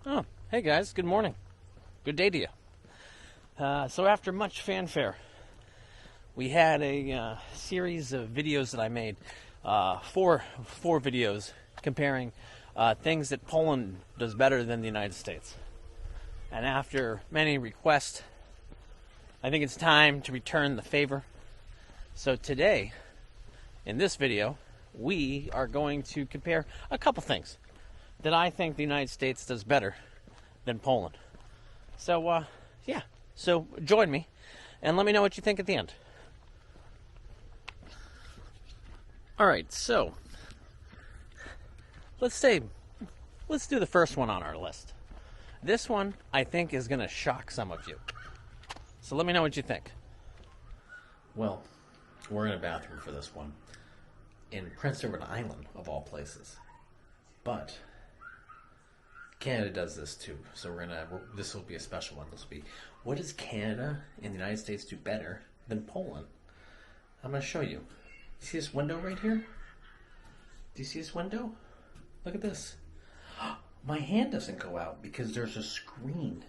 Oh, hey guys, good morning. Good day to you. So after much fanfare, we had a series of videos that I made, four videos comparing things that Poland does better than the United States. And after many requests, I think it's time to return the favor. So today, in this video, we are going to compare a couple things that I think the United States does better than Poland. So, so join me and let me know what you think at the end. All right, so let's do the first one on our list. This one, I think, is going to shock some of you. So let me know what you think. Well, we're in a bathroom for this one, in Prince Edward Island, of all places. But Canada does this too, so this will be a special one. This will be, what does Canada and the United States do better than Poland? I'm going to show you. See this window right here? Do you see this window? Look at this. My hand doesn't go out because there's a screen.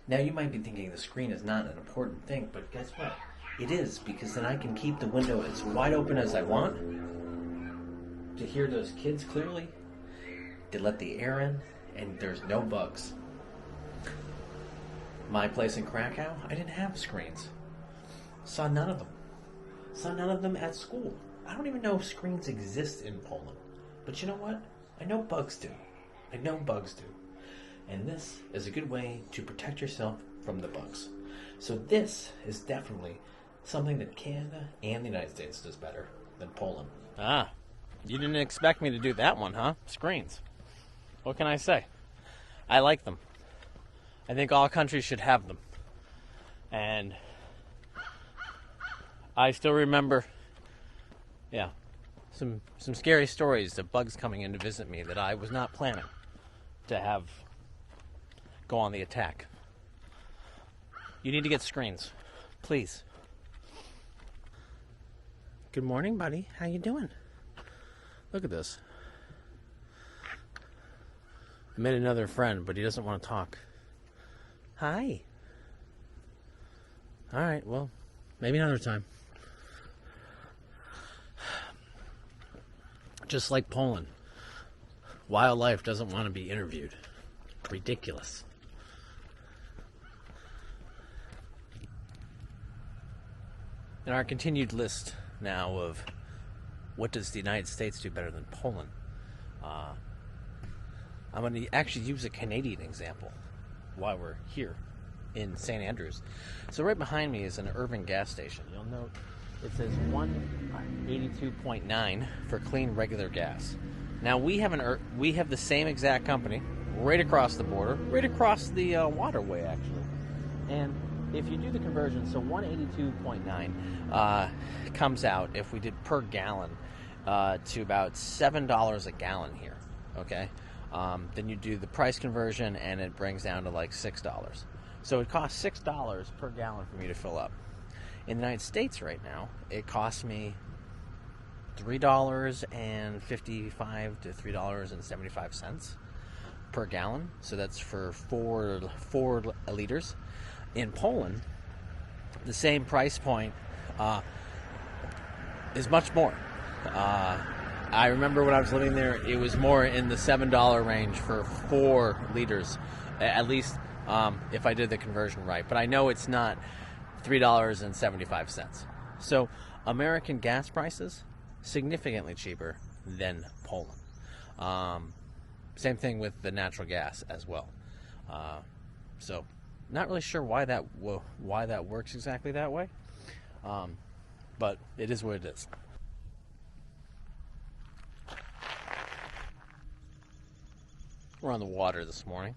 Now you might be thinking the screen is not an important thing, but guess what? It is, because then I can keep the window as wide open as I want to hear those kids clearly, to let the air in, and there's no bugs. My place in Krakow, I didn't have screens. Saw none of them. Saw none of them at school. I don't even know if screens exist in Poland. But you know what? I know bugs do. And this is a good way to protect yourself from the bugs. So this is definitely something that Canada and the United States does better than Poland. Ah, you didn't expect me to do that one, huh? Screens. What can I say? I like them. I think all countries should have them. And I still remember, some scary stories of bugs coming in to visit me that I was not planning to have go on the attack. You need to get screens, please. Good morning, buddy. How you doing? Look at this. I made another friend, but he doesn't want to talk. Hi. All right, well, maybe another time. Just like Poland, wildlife doesn't want to be interviewed. Ridiculous. In our continued list now of what does the United States do better than Poland, I'm going to actually use a Canadian example while we're here in St. Andrews. So right behind me is an Irving gas station. You'll note it says 182.9 for clean regular gas. Now we have the same exact company right across the border, right across the waterway actually. And if you do the conversion, so 182.9 comes out, if we did per gallon, to about $7 a gallon here. Okay. Then you do the price conversion and it brings down to like $6. So it costs $6 per gallon for me to fill up. In the United States right now, it costs me $3.55 to $3.75 per gallon. So that's for four liters. In Poland, the same price point is much more. I remember when I was living there, it was more in the $7 range for 4 liters, at least if I did the conversion right. But I know it's not $3.75. So American gas prices, significantly cheaper than Poland. Same thing with the natural gas as well. So not really sure why that works exactly that way, but it is what it is. We're on the water this morning.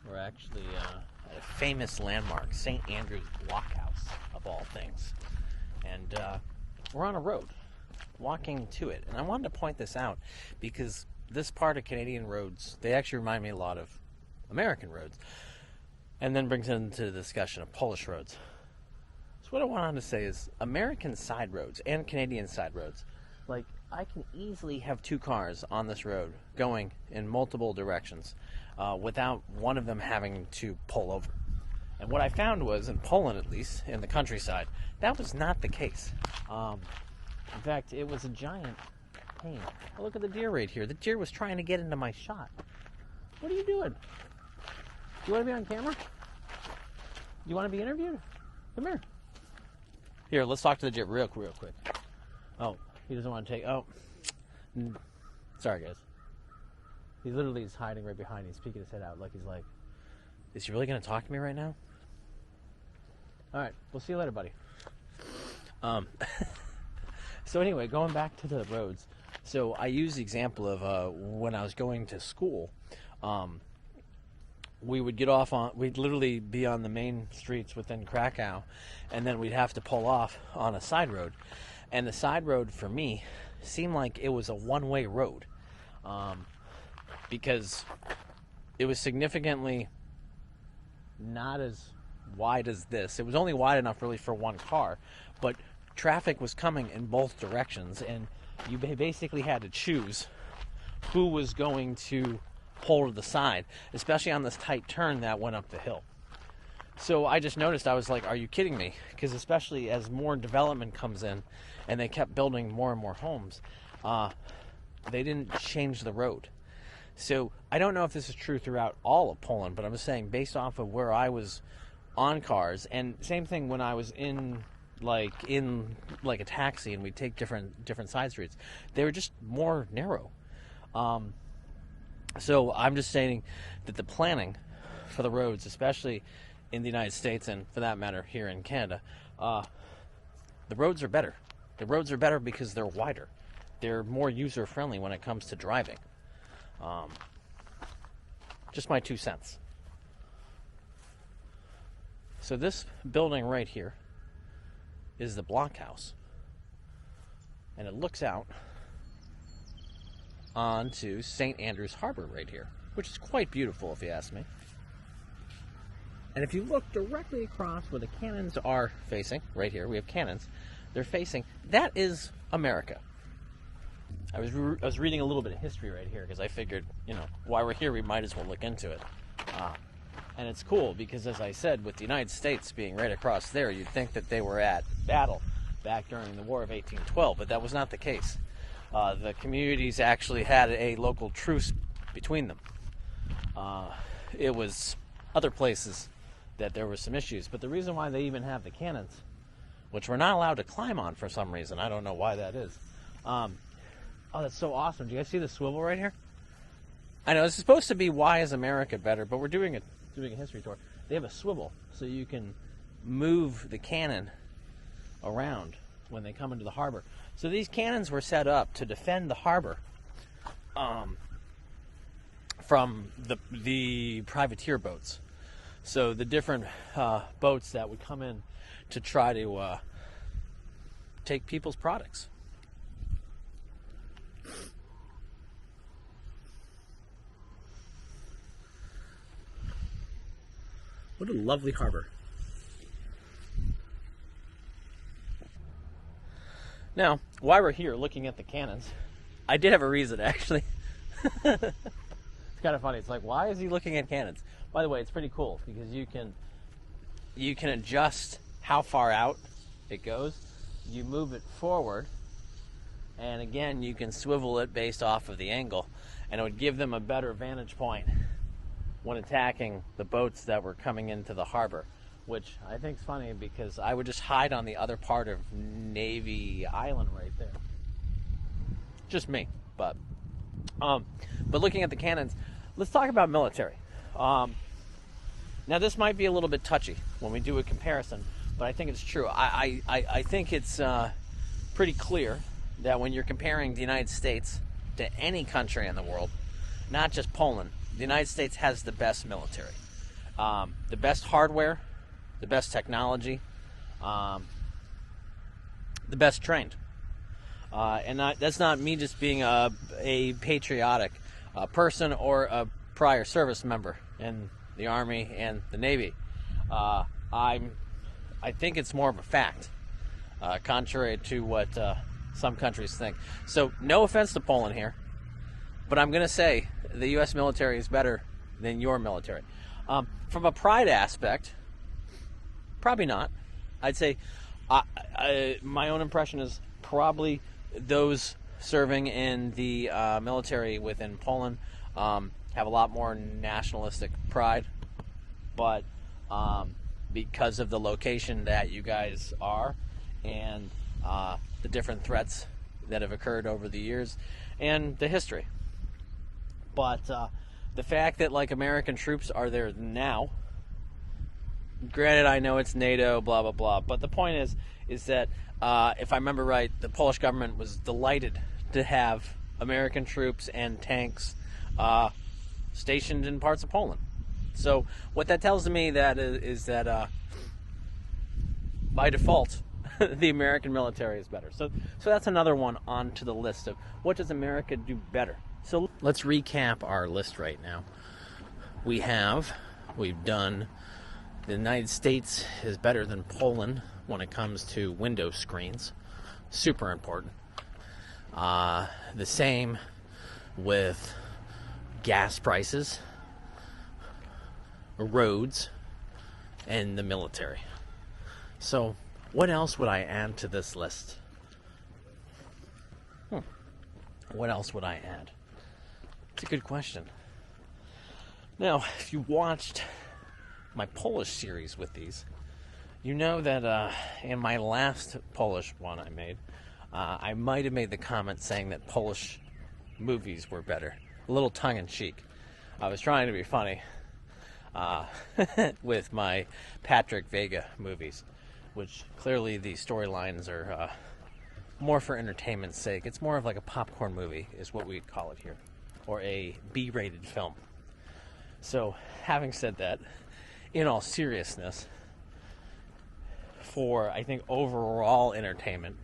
We're actually at a famous landmark, St. Andrews Blockhouse, of all things. And we're on a road, walking to it. And I wanted to point this out because this part of Canadian roads, they actually remind me a lot of American roads. And then brings into the discussion of Polish roads. So what I wanted to say is American side roads and Canadian side roads, like I can easily have two cars on this road going in multiple directions without one of them having to pull over. And what I found was, in Poland at least, in the countryside, that was not the case. In fact, it was a giant pain. Oh, look at the deer right here. The deer was trying to get into my shot. What are you doing? You want to be on camera? You want to be interviewed? Come here. Here, let's talk to the deer real quick. Oh, he doesn't want to take... Oh. Sorry, guys. He literally is hiding right behind me. He's peeking his head out like he's like, is he really going to talk to me right now? All right, we'll see you later, buddy. So anyway, going back to the roads. So I use the example of when I was going to school. We would get off on, we'd literally be on the main streets within Krakow, and then we'd have to pull off on a side road. And the side road for me seemed like it was a one-way road, because it was significantly not as wide as this. It was only wide enough really for one car, but traffic was coming in both directions, and you basically had to choose who was going to pull to the side, especially on this tight turn that went up the hill. So I just noticed, I was like, are you kidding me? Because especially as more development comes in and they kept building more and more homes, they didn't change the road. So I don't know if this is true throughout all of Poland, but I'm just saying based off of where I was on cars, and same thing when I was in a taxi and we'd take different side streets, they were just more narrow. So I'm just saying that the planning for the roads, especially in the United States and for that matter here in Canada, the roads are better. The roads are better because they're wider. They're more user-friendly when it comes to driving. Just my 2 cents. So this building right here is the block house. And it looks out onto St. Andrews Harbor right here, which is quite beautiful if you ask me. And if you look directly across where the cannons are facing, right here, we have cannons, they're facing, that is America. I was reading a little bit of history right here because I figured, while we're here, we might as well look into it. And it's cool because, as I said, with the United States being right across there, you'd think that they were at battle back during the War of 1812, but that was not the case. The communities actually had a local truce between them. It was other places that there were some issues, but the reason why they even have the cannons, which we're not allowed to climb on for some reason, I don't know why that is. Oh, that's so awesome. Do you guys see the swivel right here? I know, it's supposed to be Why is America Better, but we're doing a history tour. They have a swivel, so you can move the cannon around when they come into the harbor. So these cannons were set up to defend the harbor from the privateer boats. So the different boats that would come in to try to take people's products. What a lovely harbor. Now, while we're here looking at the cannons, I did have a reason, actually. It's kind of funny. It's like, why is he looking at cannons? By the way, it's pretty cool because you can adjust how far out it goes. You move it forward, and again, you can swivel it based off of the angle, and it would give them a better vantage point when attacking the boats that were coming into the harbor, which I think is funny because I would just hide on the other part of Navy Island right there. Just me, but looking at the cannons, let's talk about military. Now this might be a little bit touchy when we do a comparison, but I think it's true. I think it's pretty clear that when you're comparing the United States to any country in the world, not just Poland, the United States has the best military, the best hardware, the best technology, the best trained. And that's not me just being a patriotic person or a prior service member in the Army and the Navy. I think it's more of a fact, contrary to what some countries think. So no offense to Poland here, but I'm going to say the U.S. military is better than your military. From a pride aspect, probably not. I'd say my own impression is probably those serving in the military within Poland have a lot more nationalistic pride, but because of the location that you guys are and the different threats that have occurred over the years and the history. But the fact that like American troops are there now, granted I know it's NATO, blah, blah, blah, but the point is that if I remember right, the Polish government was delighted to have American troops and tanks stationed in parts of Poland. So what that tells me that is that by default, the American military is better. So that's another one onto the list of what does America do better. So let's recap our list right now. We've done the United States is better than Poland when it comes to window screens. Super important. The same with gas prices, roads, and the military. So what else would I add to this list? What else would I add? It's a good question. Now, if you watched my Polish series with these, you know that in my last Polish one I made, I might have made the comment saying that Polish movies were better. A little tongue-in-cheek. I was trying to be funny with my Patrick Vega movies, which clearly the storylines are more for entertainment's sake. It's more of like a popcorn movie is what we'd call it here, or a B-rated film. So, having said that, in all seriousness, for, I think, overall entertainment,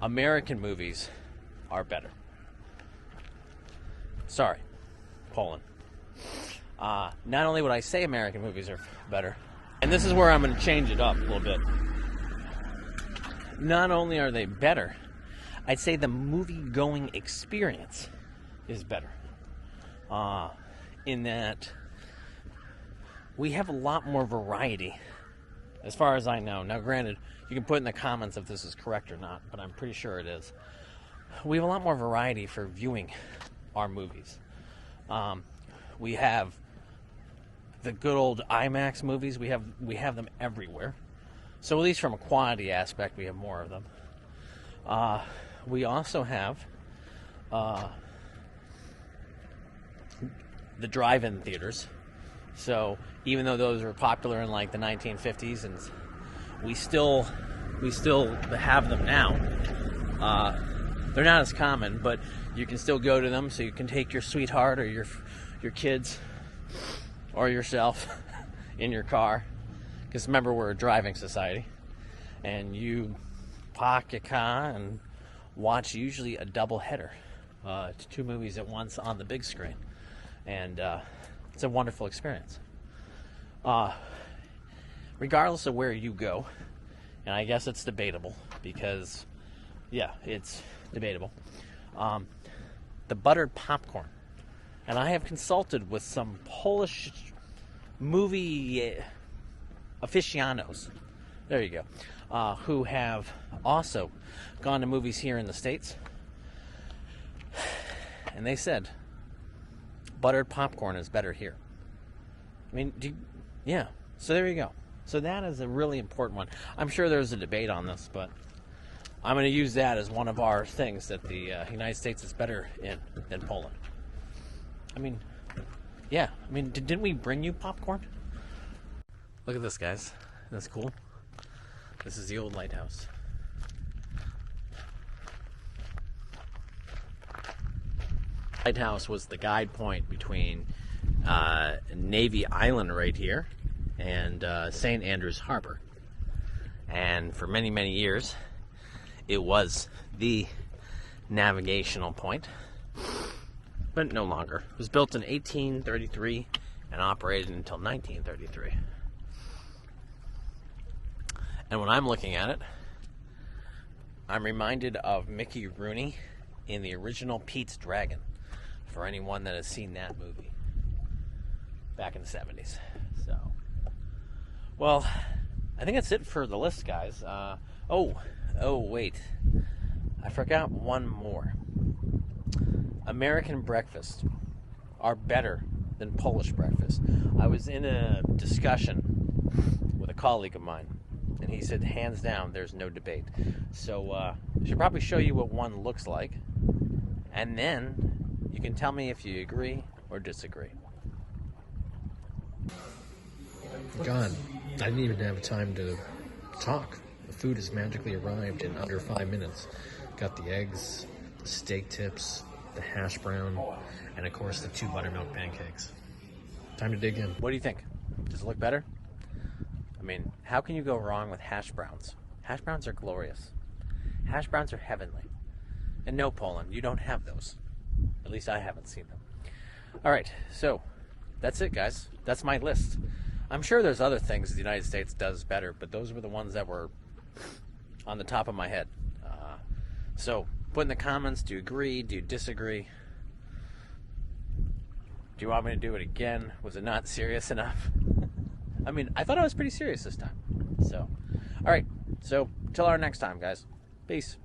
American movies are better. Sorry, Poland. Not only would I say American movies are better, and this is where I'm going to change it up a little bit. Not only are they better, I'd say the movie-going experience is better. In that we have a lot more variety, as far as I know. Now, granted, you can put in the comments if this is correct or not, but I'm pretty sure it is. We have a lot more variety for viewing our movies. We have the good old IMAX movies. We have them everywhere. So at least from a quantity aspect, we have more of them. We also have the drive-in theaters. So even though those were popular in like the 1950s, and we still have them now. They're not as common, but you can still go to them. So you can take your sweetheart or your kids or yourself in your car. Because remember, we're a driving society, and you park your car and watch usually a double header, 2 movies at once on the big screen, and it's a wonderful experience. Regardless of where you go, and I guess it's debatable because, yeah, it's debatable. The buttered popcorn, and I have consulted with some Polish movie aficionados, there you go, who have also gone to movies here in the States, and they said buttered popcorn is better here. I mean, yeah, so there you go. So that is a really important one. I'm sure there's a debate on this, but I'm going to use that as one of our things that the United States is better in than Poland. I mean, yeah, I mean, didn't we bring you popcorn? Look at this, guys. That's cool. This is the old lighthouse. Lighthouse was the guide point between Navy Island right here and St. Andrews Harbor. And for many, many years, it was the navigational point, but no longer. It was built in 1833 and operated until 1933. And when I'm looking at it, I'm reminded of Mickey Rooney in the original Pete's Dragon, for anyone that has seen that movie back in the 70s. So, well, I think that's it for the list, guys. Wait. I forgot one more. American breakfast are better than Polish breakfast. I was in a discussion with a colleague of mine, and he said, hands down, there's no debate. So I should probably show you what one looks like, and then you can tell me if you agree or disagree. God, I didn't even have time to talk. The food has magically arrived in under 5 minutes. Got the eggs, the steak tips, the hash brown, and of course the 2 buttermilk pancakes. Time to dig in. What do you think? Does it look better? I mean, how can you go wrong with hash browns? Hash browns are glorious. Hash browns are heavenly. And no, Poland, you don't have those. At least I haven't seen them. All right, so that's it, guys. That's my list. I'm sure there's other things the United States does better, but those were the ones that were on the top of my head. So put in the comments, do you agree? Do you disagree? Do you want me to do it again? Was it not serious enough? I mean, I thought I was pretty serious this time. So, all right. So, till our next time, guys. Peace.